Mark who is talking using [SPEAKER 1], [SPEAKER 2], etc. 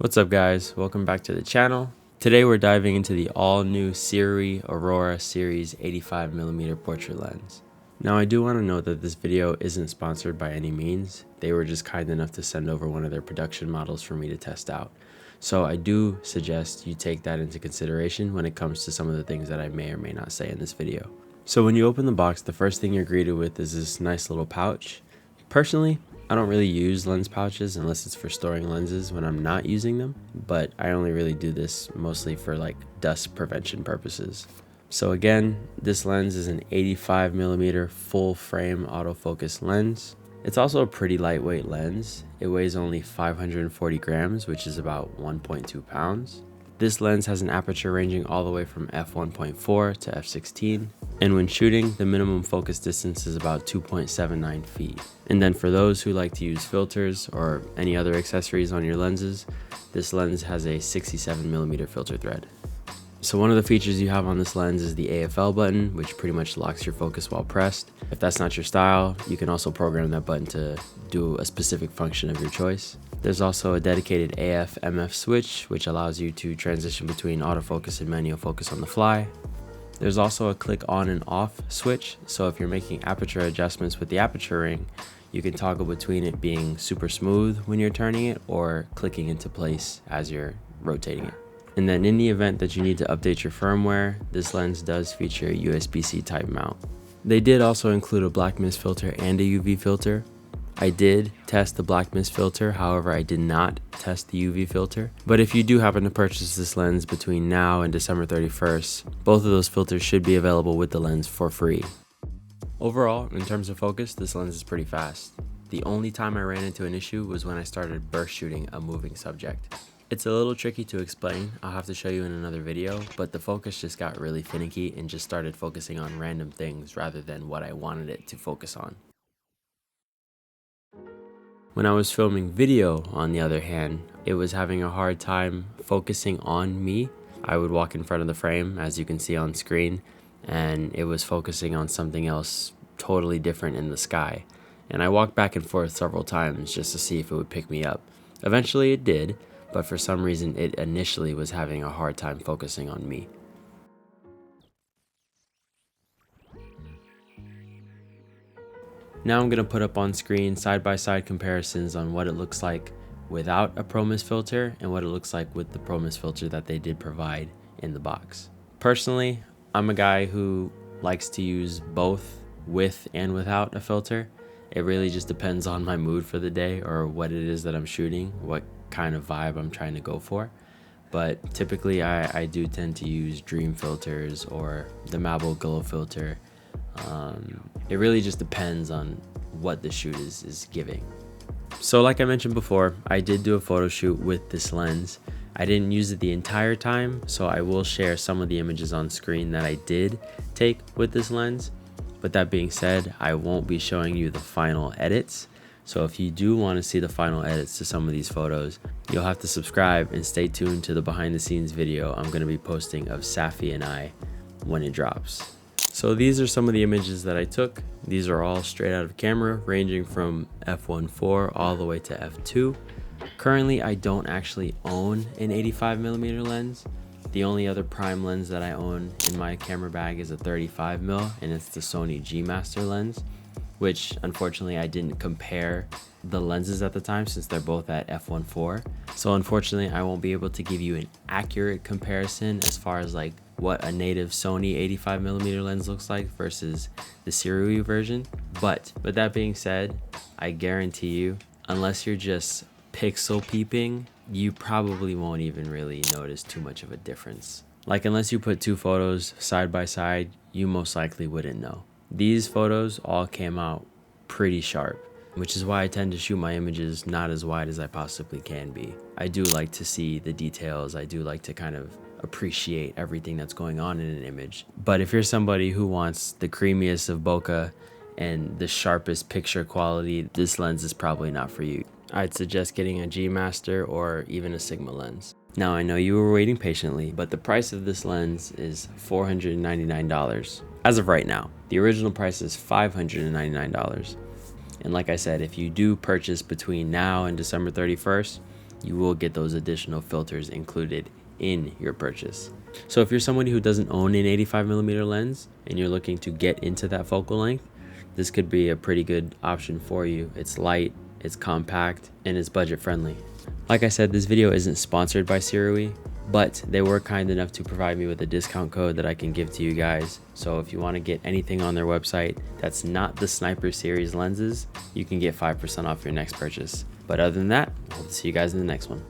[SPEAKER 1] What's up guys, welcome back to the channel. Today we're diving into the all new Sirui Aurora series 85mm portrait lens. Now I do want to note that this video isn't sponsored by any means. They were just kind enough to send over one of their production models for me to test out. So I do suggest you take that into consideration when it comes to some of the things that I may or may not say in this video. So when you open the box, the first thing you're greeted with is this nice little pouch. Personally, I don't really use lens pouches unless it's for storing lenses when I'm not using them, but I only really do this mostly for like dust prevention purposes. So again, this lens is an 85mm full frame autofocus lens. It's also a pretty lightweight lens. It weighs only 540 grams, which is about 1.2 pounds. This lens has an aperture ranging all the way from f1.4 to f16. And when shooting, the minimum focus distance is about 2.79 feet. And then for those who like to use filters or any other accessories on your lenses, this lens has a 67mm filter thread. So one of the features you have on this lens is the AFL button, which pretty much locks your focus while pressed. If that's not your style, you can also program that button to do a specific function of your choice. There's also a dedicated AF/MF switch, which allows you to transition between autofocus and manual focus on the fly. There's also a click on and off switch, so if you're making aperture adjustments with the aperture ring, you can toggle between it being super smooth when you're turning it or clicking into place as you're rotating it. And then in the event that you need to update your firmware, this lens does feature a USB-C type mount. They did also include a black mist filter and a UV filter. I did test the black mist filter, however I did not test the UV filter. But if you do happen to purchase this lens between now and December 31st, both of those filters should be available with the lens for free. Overall, in terms of focus, this lens is pretty fast. The only time I ran into an issue was when I started burst shooting a moving subject. It's a little tricky to explain, I'll have to show you in another video, but the focus just got really finicky and just started focusing on random things rather than what I wanted it to focus on. When I was filming video, on the other hand, it was having a hard time focusing on me. I would walk in front of the frame, as you can see on screen, and it was focusing on something else totally different in the sky. And I walked back and forth several times just to see if it would pick me up. Eventually it did, but for some reason it initially was having a hard time focusing on me. Now I'm going to put up on screen side-by-side comparisons on what it looks like without a Pro Mist filter and what it looks like with the Pro Mist filter that they did provide in the box. Personally, I'm a guy who likes to use both with and without a filter. It really just depends on my mood for the day or what it is that I'm shooting, what kind of vibe I'm trying to go for. But typically I do tend to use Dream filters or the Mabel Glow filter. It really just depends on what the shoot is giving. So like I mentioned before, I did do a photo shoot with this lens. I didn't use it the entire time, so I will share some of the images on screen that I did take with this lens. But that being said, I won't be showing you the final edits. So if you do want to see the final edits to some of these photos, you'll have to subscribe and stay tuned to the behind the scenes video I'm going to be posting of Safi and I when it drops. So these are some of the images that I took. These are all straight out of camera, ranging from f1.4 all the way to f2. Currently, I don't actually own an 85mm lens. The only other prime lens that I own in my camera bag is a 35mm, and it's the Sony G Master lens, which unfortunately I didn't compare the lenses at the time since they're both at f1.4. So unfortunately, I won't be able to give you an accurate comparison as far as like what a native Sony 85mm lens looks like versus the Sirui version. But with that being said, I guarantee you, unless you're just pixel peeping, you probably won't even really notice too much of a difference. Like unless you put two photos side by side, you most likely wouldn't know. These photos all came out pretty sharp, which is why I tend to shoot my images not as wide as I possibly can be. I do like to see the details. I do like to kind of appreciate everything that's going on in an image. But if you're somebody who wants the creamiest of bokeh and the sharpest picture quality, this lens is probably not for you. I'd suggest getting a G Master or even a Sigma lens. Now I know you were waiting patiently, but the price of this lens is $499 as of right now. The original price is $599. And like I said, if you do purchase between now and December 31st, you will get those additional filters included in your purchase. So if you're somebody who doesn't own an 85mm lens and you're looking to get into that focal length, this could be a pretty good option for you. It's light, it's compact, and it's budget friendly. Like I said, this video isn't sponsored by Sirui, but they were kind enough to provide me with a discount code that I can give to you guys. So if you want to get anything on their website that's not the Sniper series lenses, you can get 5% off your next purchase. But other than that, I hope to see you guys in the next one.